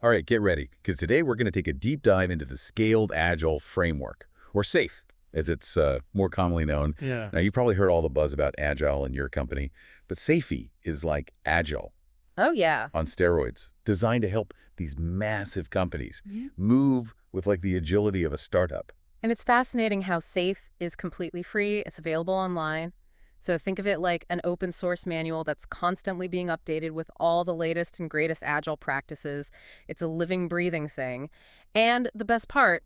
All right, get ready, because today we're going to take a deep dive into the Scaled Agile Framework, or SAFe, as it's more commonly known. Yeah. Now, you probably heard all the buzz about Agile in your company, but SAFe is like Agile Oh, yeah. on steroids, designed to help these massive companies Mhm. move with like the agility of a startup. And it's fascinating how SAFe is completely free. It's available online. So think of it like an open source manual that's constantly being updated with all the latest and greatest agile practices. It's a living, breathing thing. And the best part,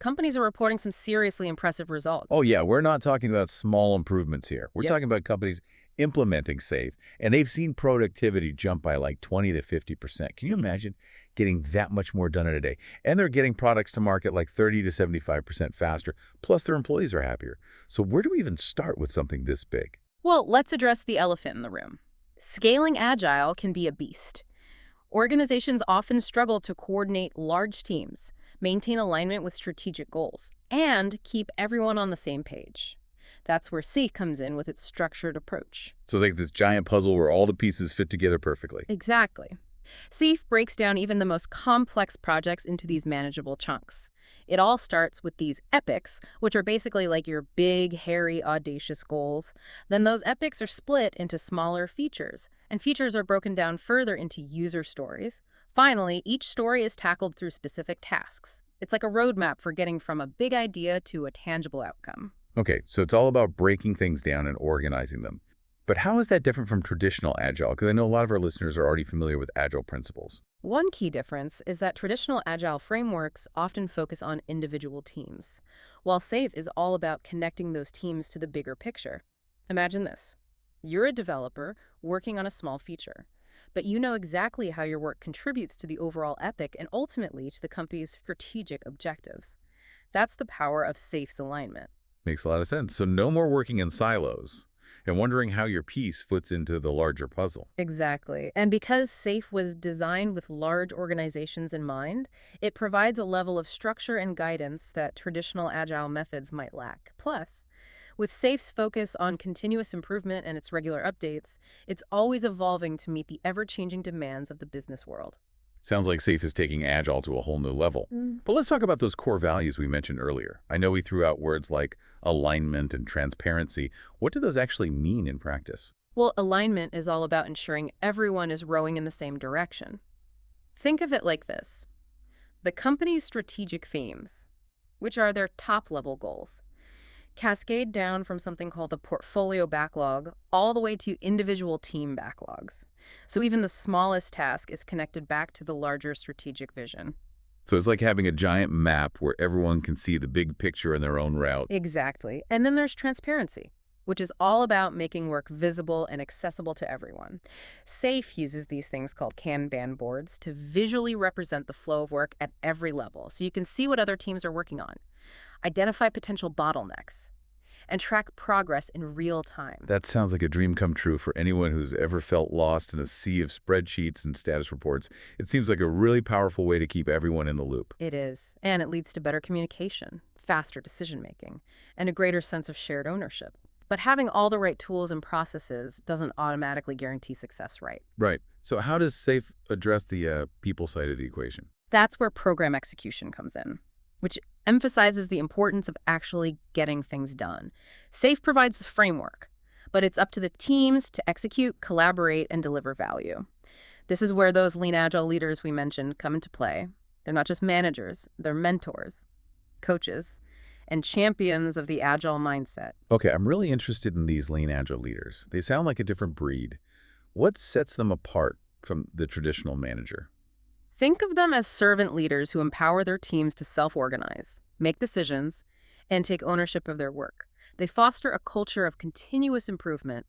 companies are reporting some seriously impressive Oh results. yeah, we're not talking about small improvements here. We're Yep. talking about companies implementing SAFe, and they've seen productivity jump by like 20 to 50%. Can you imagine getting that much more done in a day? And they're getting products to market like 30 to 75% faster, plus their employees are happier. So where do we even start with something this big? Well, let's address the elephant in the room. Scaling agile can be a beast. Organizations often struggle to coordinate large teams, maintain alignment with strategic goals, and keep everyone on the same page. That's where SEEK comes in with its structured approach. So it's like this giant puzzle where all the pieces fit together perfectly. Exactly. SEEF breaks down even the most complex projects into these manageable chunks. It all starts with these epics, which are basically like your big, hairy, audacious goals. Then those epics are split into smaller features, and features are broken down further into user stories. Finally, each story is tackled through specific tasks. It's like a roadmap for getting from a big idea to a tangible outcome. Okay, so it's all about breaking things down and organizing them. But how is that different from traditional Agile? Because I know a lot of our listeners are already familiar with Agile principles. One key difference is that traditional agile frameworks often focus on individual teams, while SAFe is all about connecting those teams to the bigger picture. Imagine this. You're a developer working on a small feature, but you know exactly how your work contributes to the overall epic and ultimately to the company's strategic objectives. That's the power of SAFe's alignment. Makes a lot of sense. So no more working in silos and wondering how your piece fits into the larger puzzle. Exactly. And because SAFe was designed with large organizations in mind, it provides a level of structure and guidance that traditional agile methods might lack. Plus, with SAFe's focus on continuous improvement and its regular updates, it's always evolving to meet the ever-changing demands of the business world. Sounds like SAFe is taking Agile to a whole new level. But let's talk about those core values we mentioned earlier. I know we threw out words like alignment and transparency. What do those actually mean in practice? Well, alignment is all about ensuring everyone is rowing in the same direction. Think of it like this. The company's strategic themes, which are their top-level goals, cascade down from something called the portfolio backlog all the way to individual team backlogs. So even the smallest task is connected back to the larger strategic vision. So it's like having a giant map where everyone can see the big picture in their own route. Exactly. And then there's transparency, which is all about making work visible and accessible to everyone. SAFe uses these things called Kanban boards to visually represent the flow of work at every level, so you can see what other teams are working on, identify potential bottlenecks, and track progress in real time. That sounds like a dream come true for anyone who's ever felt lost in a sea of spreadsheets and status reports. It seems like a really powerful way to keep everyone in the loop. It is, and it leads to better communication, faster decision-making, and a greater sense of shared ownership. But having all the right tools and processes doesn't automatically guarantee success, right? Right. So how does SAFe address the people side of the equation? That's where program execution comes in, which emphasizes the importance of actually getting things done. SAFe provides the framework, but it's up to the teams to execute, collaborate, and deliver value. This is where those lean agile leaders we mentioned come into play. They're not just managers, they're mentors, coaches, and champions of the agile mindset. Okay, I'm really interested in these lean agile leaders. They sound like a different breed. What sets them apart from the traditional manager? Think of them as servant leaders who empower their teams to self-organize, make decisions, and take ownership of their work. They foster a culture of continuous improvement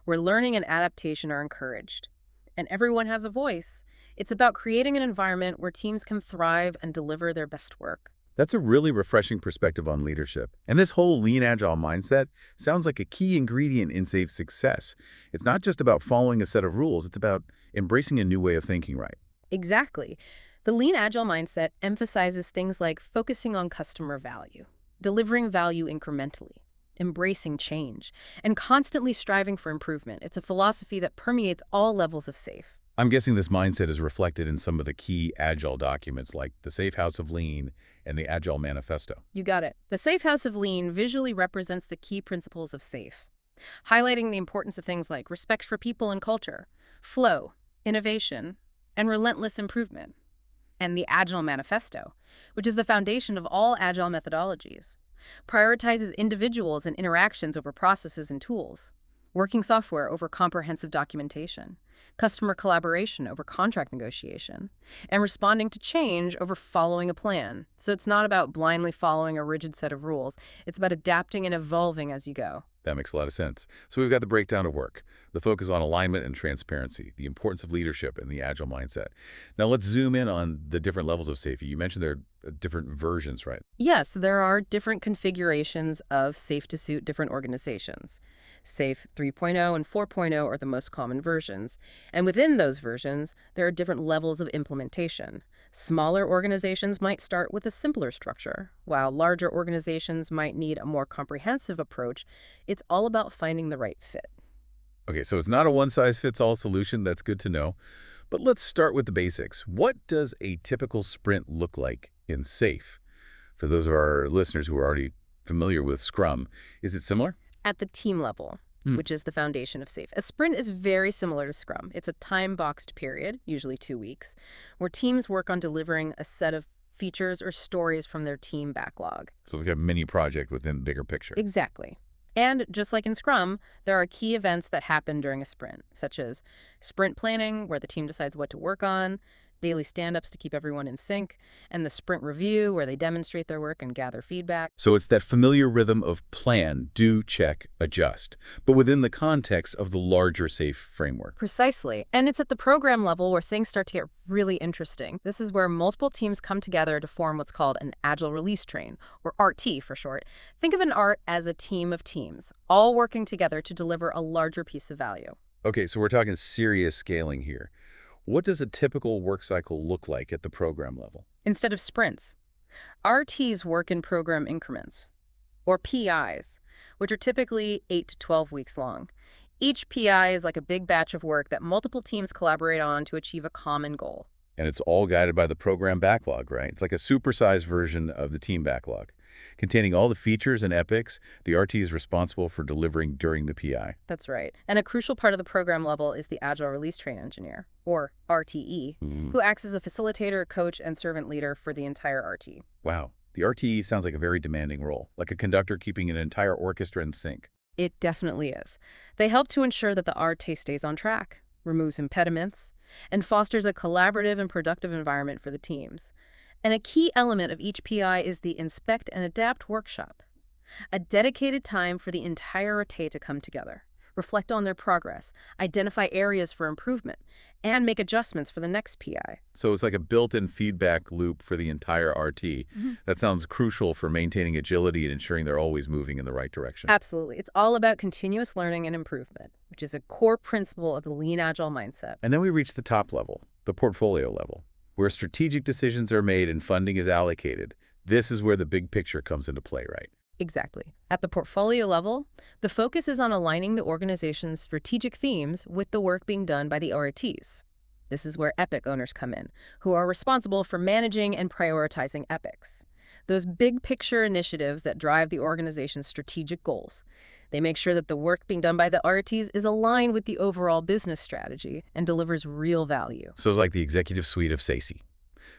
where learning and adaptation are encouraged. And everyone has a voice. It's about creating an environment where teams can thrive and deliver their best work. That's a really refreshing perspective on leadership. And this whole lean agile mindset sounds like a key ingredient in SAFe's success. It's not just about following a set of rules, it's about embracing a new way of thinking, right? Exactly. The lean agile mindset emphasizes things like focusing on customer value, delivering value incrementally, embracing change, and constantly striving for improvement. It's a philosophy that permeates all levels of SAFe. I'm guessing this mindset is reflected in some of the key Agile documents like the Safe House of Lean and the Agile Manifesto. You got it. The Safe House of Lean visually represents the key principles of SAFe, highlighting the importance of things like respect for people and culture, flow, innovation, and relentless improvement. And the Agile Manifesto, which is the foundation of all Agile methodologies, prioritizes individuals and interactions over processes and tools, working software over comprehensive documentation, customer collaboration over contract negotiation, and responding to change over following a plan. So it's not about blindly following a rigid set of rules. It's about adapting and evolving as you go. That makes a lot of sense. So we've got the breakdown of work, the focus on alignment and transparency, the importance of leadership and the Agile mindset. Now let's zoom in on the different levels of safety. You mentioned there are different versions, right? Yes, there are different configurations of SAFe to suit different organizations. SAFe 3.0 and 4.0 are the most common versions. And within those versions, there are different levels of implementation. Smaller organizations might start with a simpler structure, while larger organizations might need a more comprehensive approach. It's all about finding the right fit. Okay, so it's not a one-size-fits-all solution. That's good to know. But let's start with the basics. What does a typical sprint look like in SAFe? For those of our listeners who are already familiar with Scrum, is it similar? At the team level, which is the foundation of SAFe, a sprint is very similar to Scrum. It's a time-boxed period, usually 2 weeks, where teams work on delivering a set of features or stories from their team backlog. So like a mini project within the bigger picture. Exactly. And just like in Scrum, there are key events that happen during a sprint, such as sprint planning, where the team decides what to work on, daily stand-ups to keep everyone in sync, and the sprint review, where they demonstrate their work and gather feedback. So it's that familiar rhythm of plan, do, check, adjust, but within the context of the larger SAFe framework. Precisely. And it's at the program level where things start to get really interesting. This is where multiple teams come together to form what's called an Agile Release Train, or RT for short. Think of an ART as a team of teams, all working together to deliver a larger piece of value. Okay, so we're talking serious scaling here. What does a typical work cycle look like at the program level? Instead of sprints, RTs work in program increments, or PIs, which are typically 8 to 12 weeks long. Each PI is like a big batch of work that multiple teams collaborate on to achieve a common goal. And it's all guided by the program backlog, right? It's like a supersized version of the team backlog. Containing all the features and epics, the RT is responsible for delivering during the PI. That's right. And a crucial part of the program level is the Agile Release Train Engineer, or RTE, who acts as a facilitator, coach, and servant leader for the entire RT. Wow. The RTE sounds like a very demanding role, like a conductor keeping an entire orchestra in sync. It definitely is. They help to ensure that the RT stays on track, removes impediments, and fosters a collaborative and productive environment for the teams. And a key element of each PI is the Inspect and Adapt workshop, a dedicated time for the entire RT to come together, reflect on their progress, identify areas for improvement, and make adjustments for the next PI. So it's like a built-in feedback loop for the entire RT. That sounds crucial for maintaining agility and ensuring they're always moving in the right direction. Absolutely. It's all about continuous learning and improvement, which is a core principle of the Lean Agile mindset. And then we reach the top level, the portfolio level, where strategic decisions are made and funding is allocated. This is where the big picture comes into play, right? Exactly. At the portfolio level, the focus is on aligning the organization's strategic themes with the work being done by the RTs. This is where epic owners come in, who are responsible for managing and prioritizing epics, those big picture initiatives that drive the organization's strategic goals. They make sure that the work being done by the RTs is aligned with the overall business strategy and delivers real value. So it's like the executive suite of SACE,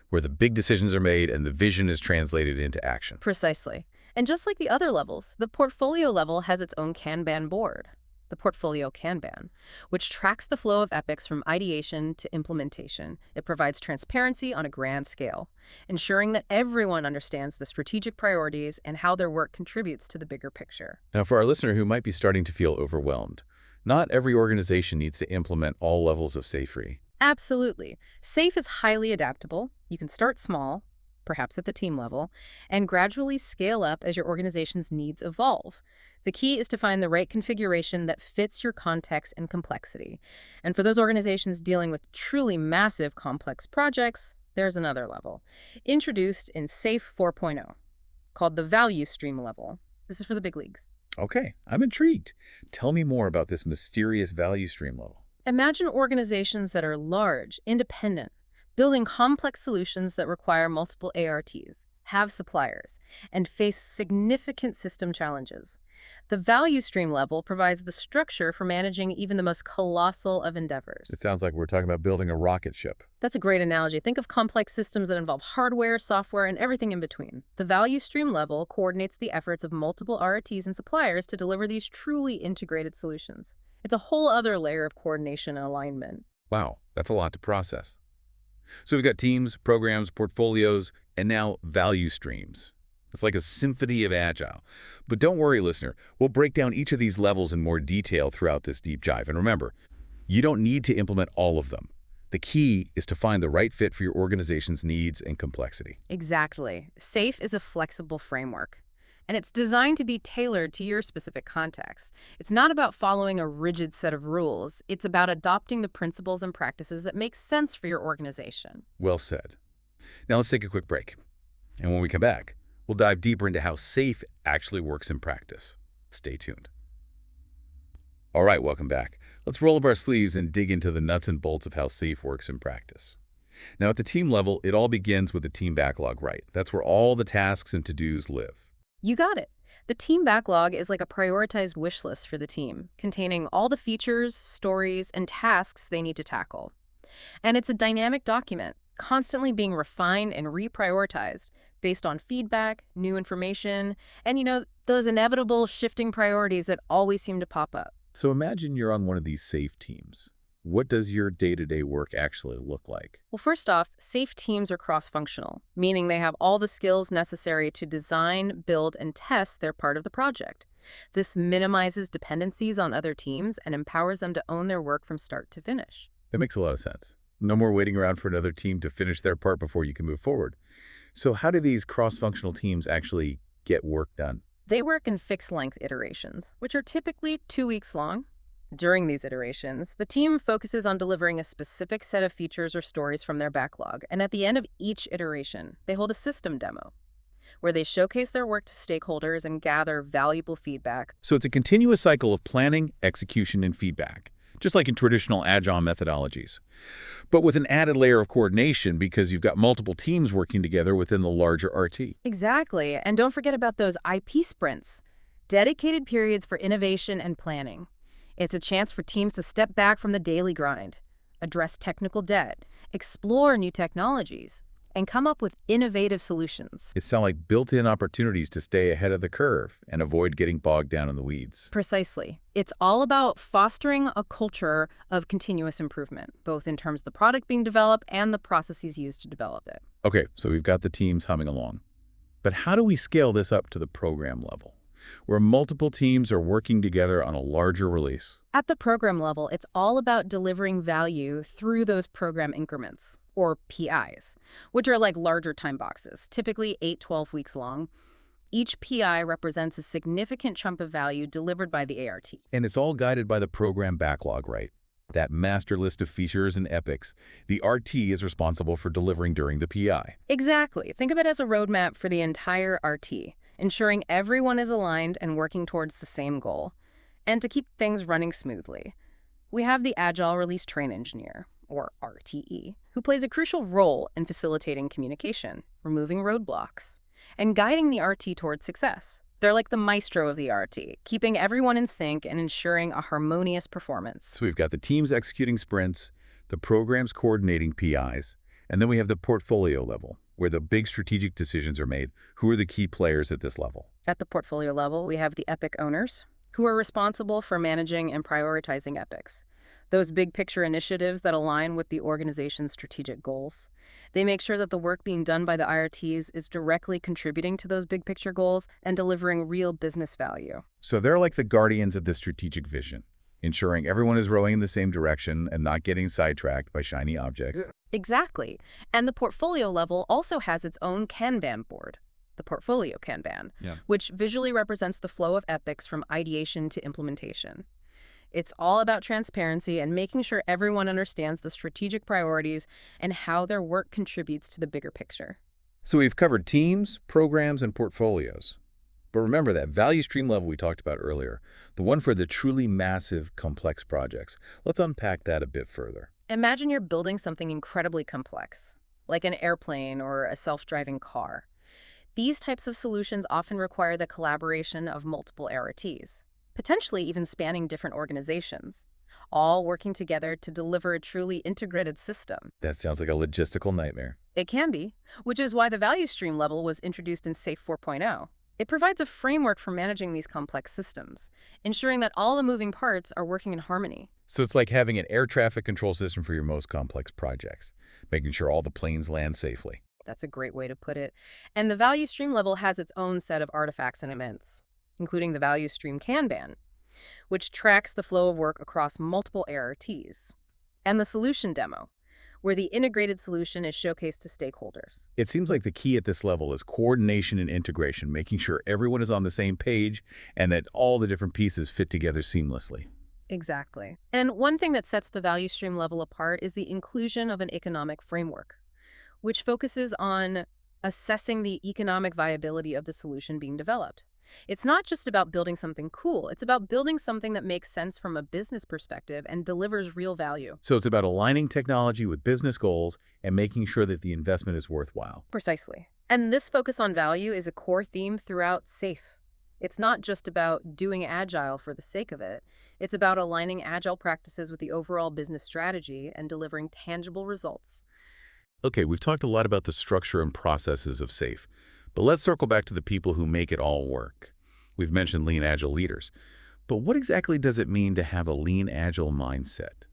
where the big decisions are made and the vision is translated into action. Precisely. And just like the other levels, the portfolio level has its own Kanban board, the portfolio Kanban, which tracks the flow of epics from ideation to implementation. It provides transparency on a grand scale, ensuring that everyone understands the strategic priorities and how their work contributes to the bigger picture. Now, for our listener who might be starting to feel overwhelmed, not every organization needs to implement all levels of SAFe. Absolutely. SAFe is highly adaptable. You can start small, perhaps at the team level, and gradually scale up as your organization's needs evolve. The key is to find the right configuration that fits your context and complexity. And for those organizations dealing with truly massive complex projects, there's another level, introduced in SAFe 4.0, called the value stream level. This is for the big leagues. Okay, I'm intrigued. Tell me more about this mysterious value stream level. Imagine organizations that are large, independent, building complex solutions that require multiple ARTs, have suppliers, and face significant system challenges. The value stream level provides the structure for managing even the most colossal of It endeavors. sounds like we're talking about building a rocket ship. That's a great analogy. Think of complex systems that involve hardware, software, and everything in between. The value stream level coordinates the efforts of multiple RTs and suppliers to deliver these truly integrated solutions. It's a whole other layer of coordination and alignment. Wow, that's a lot to process. So we've got teams, programs, portfolios, and now value streams. It's like a symphony of Agile. But don't worry, listener. We'll break down each of these levels in more detail throughout this deep dive. And remember, you don't need to implement all of them. The key is to find the right fit for your organization's needs and complexity. Exactly. SAFE is a flexible framework, and it's designed to be tailored to your specific context. It's not about following a rigid set of rules. It's about adopting the principles and practices that make sense for your organization. Well said. Now let's take a quick break. And when we come back, we'll dive deeper into how SAFE actually works in practice. Stay tuned. All right, welcome back. Let's roll up our sleeves and dig into the nuts and bolts of how SAFE works in practice. Now, at the team level, it all begins with the team backlog, right? That's where all the tasks and to-dos live. You got it. The team backlog is like a prioritized wish list for the team, containing all the features, stories, and tasks they need to tackle. And it's a dynamic document, constantly being refined and reprioritized based on feedback, new information, and those inevitable shifting priorities that always seem to pop up. So imagine you're on one of these SAFE teams. What does your day-to-day work actually look like? Well, first off, SAFE teams are cross-functional, meaning they have all the skills necessary to design, build, and test their part of the project. This minimizes dependencies on other teams and empowers them to own their work from start to finish. That makes a lot of sense. No more waiting around for another team to finish their part before you can move forward. So how do these cross-functional teams actually get work done? They work in fixed-length iterations, which are typically 2 weeks long. During these iterations, the team focuses on delivering a specific set of features or stories from their backlog, and at the end of each iteration, they hold a system demo, where they showcase their work to stakeholders and gather valuable feedback. So it's a continuous cycle of planning, execution, and feedback, just like in traditional Agile methodologies. But with an added layer of coordination because you've got multiple teams working together within the larger RT. Exactly, and don't forget about those IP sprints, dedicated periods for innovation and planning. It's a chance for teams to step back from the daily grind, address technical debt, explore new technologies, and come up with innovative solutions. It sounds like built-in opportunities to stay ahead of the curve and avoid getting bogged down in the weeds. Precisely. It's all about fostering a culture of continuous improvement, both in terms of the product being developed and the processes used to develop it. Okay, so we've got the teams humming along. But how do we scale this up to the program level, where multiple teams are working together on a larger release? At the program level, it's all about delivering value through those program increments, or PIs, which are like larger time boxes, typically 8-12 weeks long. Each PI represents a significant chunk of value delivered by the ART. And it's all guided by the program backlog, right? That master list of features and epics the RT is responsible for delivering during the PI. Exactly. Think of it as a roadmap for the entire RT, ensuring everyone is aligned and working towards the same goal. And to keep things running smoothly, we have the Agile Release Train Engineer, or RTE, who plays a crucial role in facilitating communication, removing roadblocks, and guiding the RT towards success. They're like the maestro of the RT, keeping everyone in sync and ensuring a harmonious performance. So we've got the teams executing sprints, the programs coordinating PIs, and then we have the portfolio level, where the big strategic decisions are made. Who are the key players at this level? At the portfolio level, we have the epic owners, who are responsible for managing and prioritizing epics. Those big picture initiatives that align with the organization's strategic goals. They make sure that the work being done by the IRTs is directly contributing to those big picture goals and delivering real business value. So they're like the guardians of the strategic vision, ensuring everyone is rowing in the same direction and not getting sidetracked by shiny objects. Exactly. And the portfolio level also has its own Kanban board, the portfolio Kanban, which visually represents the flow of epics from ideation to implementation. It's all about transparency and making sure everyone understands the strategic priorities and how their work contributes to the bigger picture. So we've covered teams, programs, and portfolios. But remember that value stream level we talked about earlier, the one for the truly massive, complex projects. Let's unpack that a bit further. Imagine you're building something incredibly complex, like an airplane or a self-driving car. These types of solutions often require the collaboration of multiple RTs, potentially even spanning different organizations, all working together to deliver a truly integrated system. That sounds like a logistical nightmare. It can be, which is why the value stream level was introduced in SAFe 4.0. It provides a framework for managing these complex systems, ensuring that all the moving parts are working in harmony. So it's like having an air traffic control system for your most complex projects, making sure all the planes land safely. That's a great way to put it. And the value stream level has its own set of artifacts and events, including the value stream Kanban, which tracks the flow of work across multiple ARTs, and the solution demo, where the integrated solution is showcased to stakeholders. It seems like the key at this level is coordination and integration, making sure everyone is on the same page and that all the different pieces fit together seamlessly. Exactly. And one thing that sets the value stream level apart is the inclusion of an economic framework, which focuses on assessing the economic viability of the solution being developed. It's not just about building something cool, it's about building something that makes sense from a business perspective and delivers real value. So it's about aligning technology with business goals and making sure that the investment is worthwhile. Precisely. And this focus on value is a core theme throughout SAFe. It's not just about doing Agile for the sake of it. It's about aligning Agile practices with the overall business strategy and delivering tangible results. Okay, we've talked a lot about the structure and processes of SAFe, but let's circle back to the people who make it all work. We've mentioned lean agile leaders, but what exactly does it mean to have a lean agile mindset?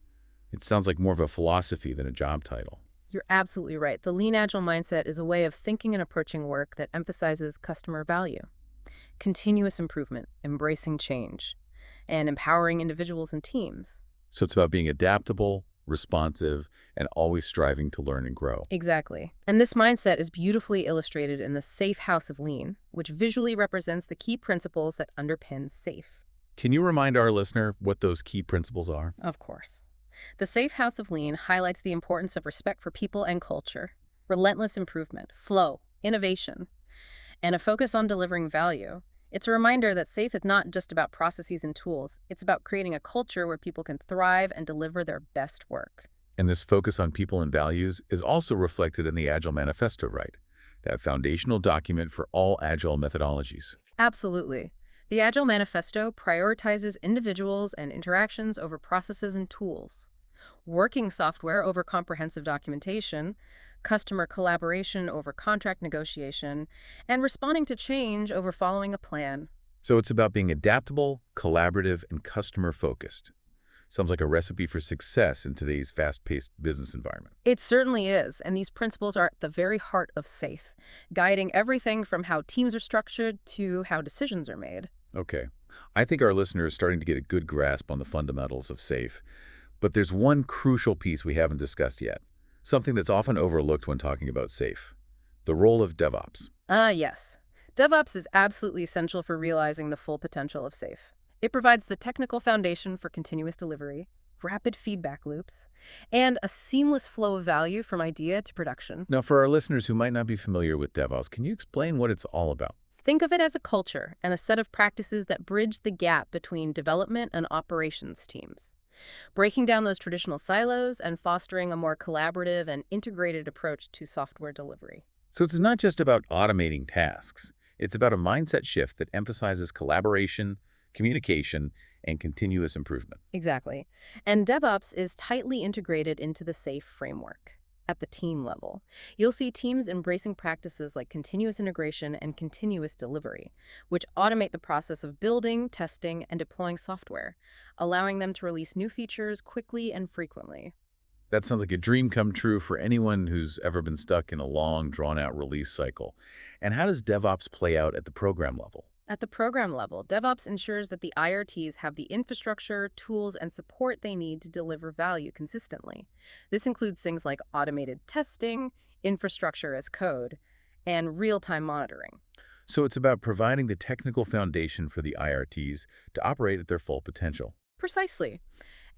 It sounds like more of a philosophy than a job title. You're absolutely right. The lean agile mindset is a way of thinking and approaching work that emphasizes customer value, continuous improvement, embracing change, and empowering individuals and teams. So it's about being adaptable, responsive, and always striving to learn and grow. Exactly. And this mindset is beautifully illustrated in the SAFe House of Lean, which visually represents the key principles that underpin SAFe. Can you remind our listener what those key principles are? Of course. The SAFe House of Lean highlights the importance of respect for people and culture, relentless improvement, flow, innovation, and a focus on delivering value. It's a reminder that SAFe is not just about processes and tools. It's about creating a culture where people can thrive and deliver their best work. And this focus on people and values is also reflected in the Agile Manifesto, right? That foundational document for all Agile methodologies. Absolutely. The Agile Manifesto prioritizes individuals and interactions over processes and tools, working software over comprehensive documentation, customer collaboration over contract negotiation, and responding to change over following a plan. So it's about being adaptable, collaborative, and customer-focused. Sounds like a recipe for success in today's fast-paced business environment. It certainly is, and these principles are at the very heart of SAFe, guiding everything from how teams are structured to how decisions are made. Okay. I think our listener is starting to get a good grasp on the fundamentals of SAFe, but there's one crucial piece we haven't discussed yet. Something that's often overlooked when talking about SAFe, the role of DevOps. Yes. DevOps is absolutely essential for realizing the full potential of SAFe. It provides the technical foundation for continuous delivery, rapid feedback loops, and a seamless flow of value from idea to production. Now, for our listeners who might not be familiar with DevOps, can you explain what it's all about? Think of it as a culture and a set of practices that bridge the gap between development and operations teams, breaking down those traditional silos and fostering a more collaborative and integrated approach to software delivery. So it's not just about automating tasks. It's about a mindset shift that emphasizes collaboration, communication, and continuous improvement. Exactly. And DevOps is tightly integrated into the SAFe framework. At the team level, you'll see teams embracing practices like continuous integration and continuous delivery, which automate the process of building, testing, and deploying software, allowing them to release new features quickly and frequently. That sounds like a dream come true for anyone who's ever been stuck in a long, drawn-out release cycle. And how does DevOps play out at the program level? At the program level, DevOps ensures that the IRTs have the infrastructure, tools, and support they need to deliver value consistently. This includes things like automated testing, infrastructure as code, and real-time monitoring. So it's about providing the technical foundation for the IRTs to operate at their full potential. Precisely.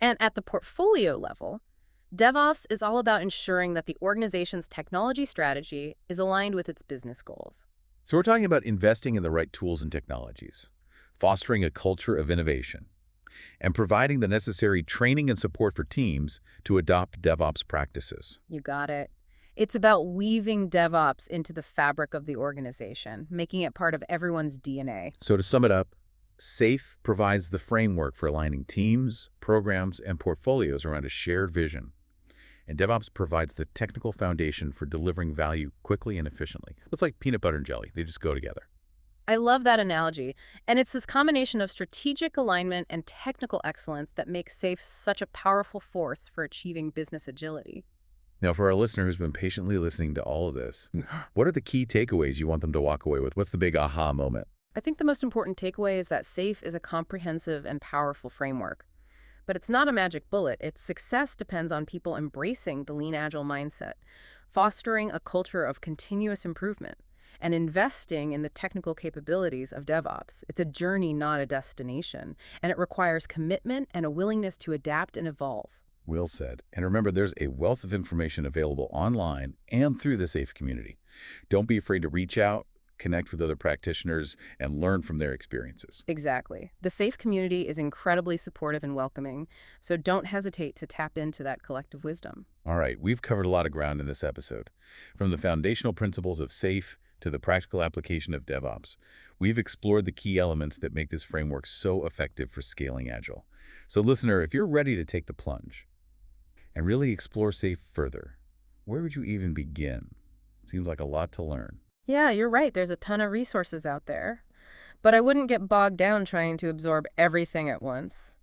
And at the portfolio level, DevOps is all about ensuring that the organization's technology strategy is aligned with its business goals. So we're talking about investing in the right tools and technologies, fostering a culture of innovation, and providing the necessary training and support for teams to adopt DevOps practices. You got it. It's about weaving DevOps into the fabric of the organization, making it part of everyone's DNA. So to sum it up, SAFE provides the framework for aligning teams, programs, and portfolios around a shared vision. And DevOps provides the technical foundation for delivering value quickly and efficiently. It's like peanut butter and jelly. They just go together. I love that analogy. And it's this combination of strategic alignment and technical excellence that makes SAFE such a powerful force for achieving business agility. Now, for our listener who's been patiently listening to all of this, what are the key takeaways you want them to walk away with? What's the big aha moment? I think the most important takeaway is that SAFE is a comprehensive and powerful framework. But it's not a magic bullet. Its success depends on people embracing the lean agile mindset, fostering a culture of continuous improvement, and investing in the technical capabilities of DevOps. It's a journey, not a destination, and it requires commitment and a willingness to adapt and evolve. Will said. And remember, there's a wealth of information available online and through the SAFE community. Don't be afraid to reach out, connect with other practitioners, and learn from their experiences. Exactly. The SAFE community is incredibly supportive and welcoming, so don't hesitate to tap into that collective wisdom. All right, we've covered a lot of ground in this episode. From the foundational principles of SAFE to the practical application of DevOps, we've explored the key elements that make this framework so effective for scaling Agile. So listener, if you're ready to take the plunge and really explore SAFE further, where would you even begin? Seems like a lot to learn. Yeah, you're right. There's a ton of resources out there. But I wouldn't get bogged down trying to absorb everything at once.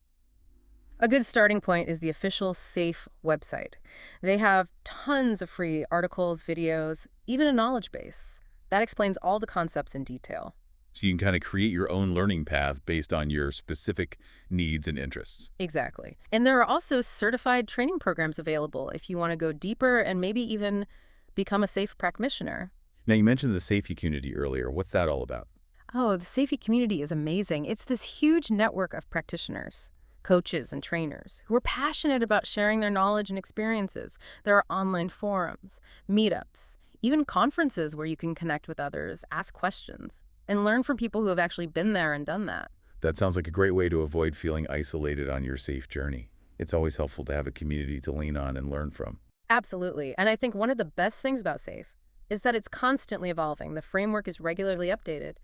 A good starting point is the official SAFE website. They have tons of free articles, videos, even a knowledge base. That explains all the concepts in detail. So you can kind of create your own learning path based on your specific needs and interests. Exactly. And there are also certified training programs available if you want to go deeper and maybe even become a SAFE practitioner. Now, you mentioned the SAFE community earlier. What's that all about? Oh, the SAFE community is amazing. It's this huge network of practitioners, coaches, and trainers who are passionate about sharing their knowledge and experiences. There are online forums, meetups, even conferences where you can connect with others, ask questions, and learn from people who have actually been there and done that. That sounds like a great way to avoid feeling isolated on your SAFE journey. It's always helpful to have a community to lean on and learn from. Absolutely. And I think one of the best things about SAFE is that it's constantly evolving. The framework is regularly updated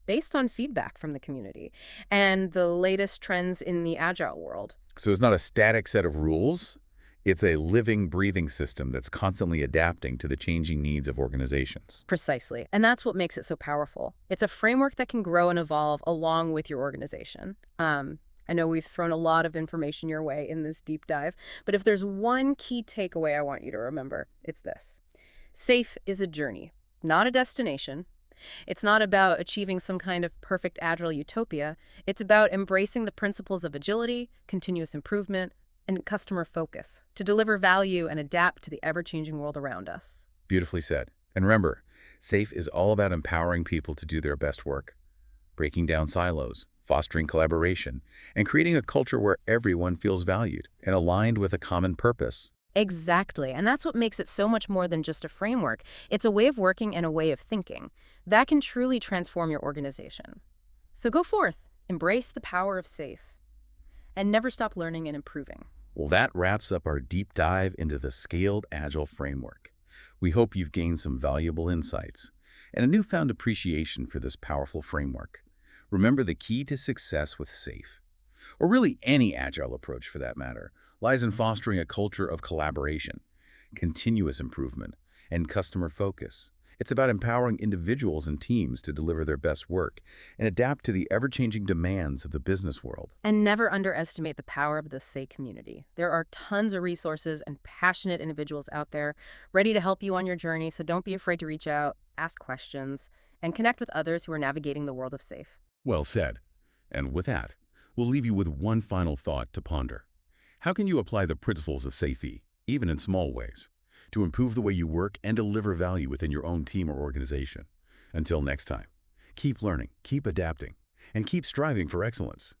based on feedback from the community and the latest trends in the Agile world. So it's not a static set of rules. It's a living, breathing system that's constantly adapting to the changing needs of organizations. Precisely. And that's what makes it so powerful. It's a framework that can grow and evolve along with your organization. I know we've thrown a lot of information your way in this deep dive, but if there's one key takeaway I want you to remember, it's this. SAFE is a journey, not a destination. It's not about achieving some kind of perfect agile utopia. It's about embracing the principles of agility, continuous improvement, and customer focus to deliver value and adapt to the ever-changing world around us. Beautifully said. And remember, SAFE is all about empowering people to do their best work, breaking down silos, fostering collaboration, and creating a culture where everyone feels valued and aligned with a common purpose. Exactly. And that's what makes it so much more than just a framework. It's a way of working and a way of thinking that can truly transform your organization. So go forth, embrace the power of SAFE, and never stop learning and improving. Well, that wraps up our deep dive into the Scaled Agile Framework. We hope you've gained some valuable insights and a newfound appreciation for this powerful framework. Remember, the key to success with SAFE, or really any Agile approach for that matter, lies in fostering a culture of collaboration, continuous improvement, and customer focus. It's about empowering individuals and teams to deliver their best work and adapt to the ever-changing demands of the business world. And never underestimate the power of the SAFE community. There are tons of resources and passionate individuals out there ready to help you on your journey, so don't be afraid to reach out, ask questions, and connect with others who are navigating the world of SAFE. Well said. And with that, we'll leave you with one final thought to ponder. How can you apply the principles of SAFe, even in small ways, to improve the way you work and deliver value within your own team or organization? Until next time, keep learning, keep adapting, and keep striving for excellence.